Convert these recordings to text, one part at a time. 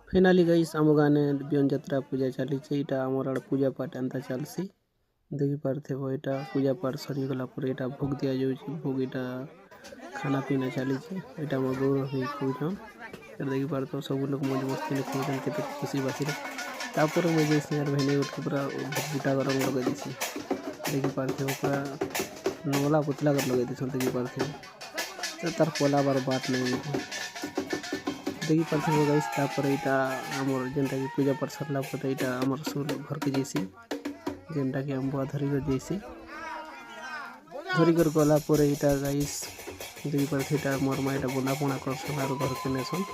finally guys आम गाने बियन यात्रा पूजा चली यहाँ आमर आड़ पूजा पाठ एंता चलसी देखी पारे यहाँ पूजा पाठ सरीगला यहाँ भोग दि जाऊँगी भोग यहाँ खाना पीना चली यहाँ मो गौर भी कौन देखी पारे सब लोग मौज मस्ती खाऊन के खुशी बासी तापर मुझे भेने उठ पूरा बुटा गरम लगे देसी देखी पारे पूरा नगला पुतला कर लगे देस देखी पारे तार पला बार बात नहीं देखी पारे गाइस तापर यहाँ आमर जेनटा कि पूजा पाठ सरला यहाँ आमर सब घर के जैसी जेनटा कि आम बुआ धरिकर जैसी धरिकर गला यहाँ गाइस देखी पारे यहाँ मोर माँ यहाँ बुना पुणा करसन और घर के नेसन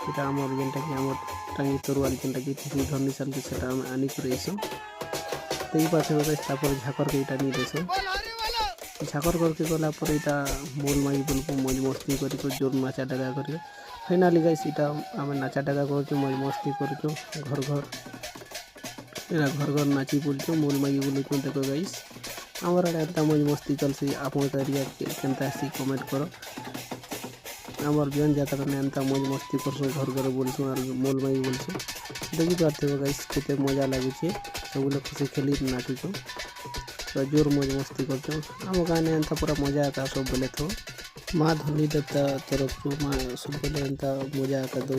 यहाँ आमर जेनटा कि आमर टांगी तरुआल जेनटा कि धरनी साल के सेटा आम आनिक रहीसु देखी पारे गाइस तापर झाकर के यहाँ नहीं देसु झाकर करके गला यहाँ मोल माई बोलबो मौज मस्ती कर जोर नाचा डगा कर फाइनाली गाइस यहाँ आम नाचा डगा कर मौज मस्ती कर घर घर यहाँ घर घर नाची बोलचु मोल माई बोलुँ देखो गाइस आमर आड़े एंता मौज मस्ती चलसी आप एरिया केनता सी कमेंट कर आमर बियन जाता एंता मौज मस्ती करसु घर घर बोलसु और मोल माई बोलसु देखी पारे गाइस केते मजा लगुचे सब लोग खुशी खेली नाचुचु तो जोर मौज मस्ती कर आम गाने एंता पूरा मजा आता सब बेले थो माँ धनी देवता तरफ माँ सब बेले एंता मजा आता दो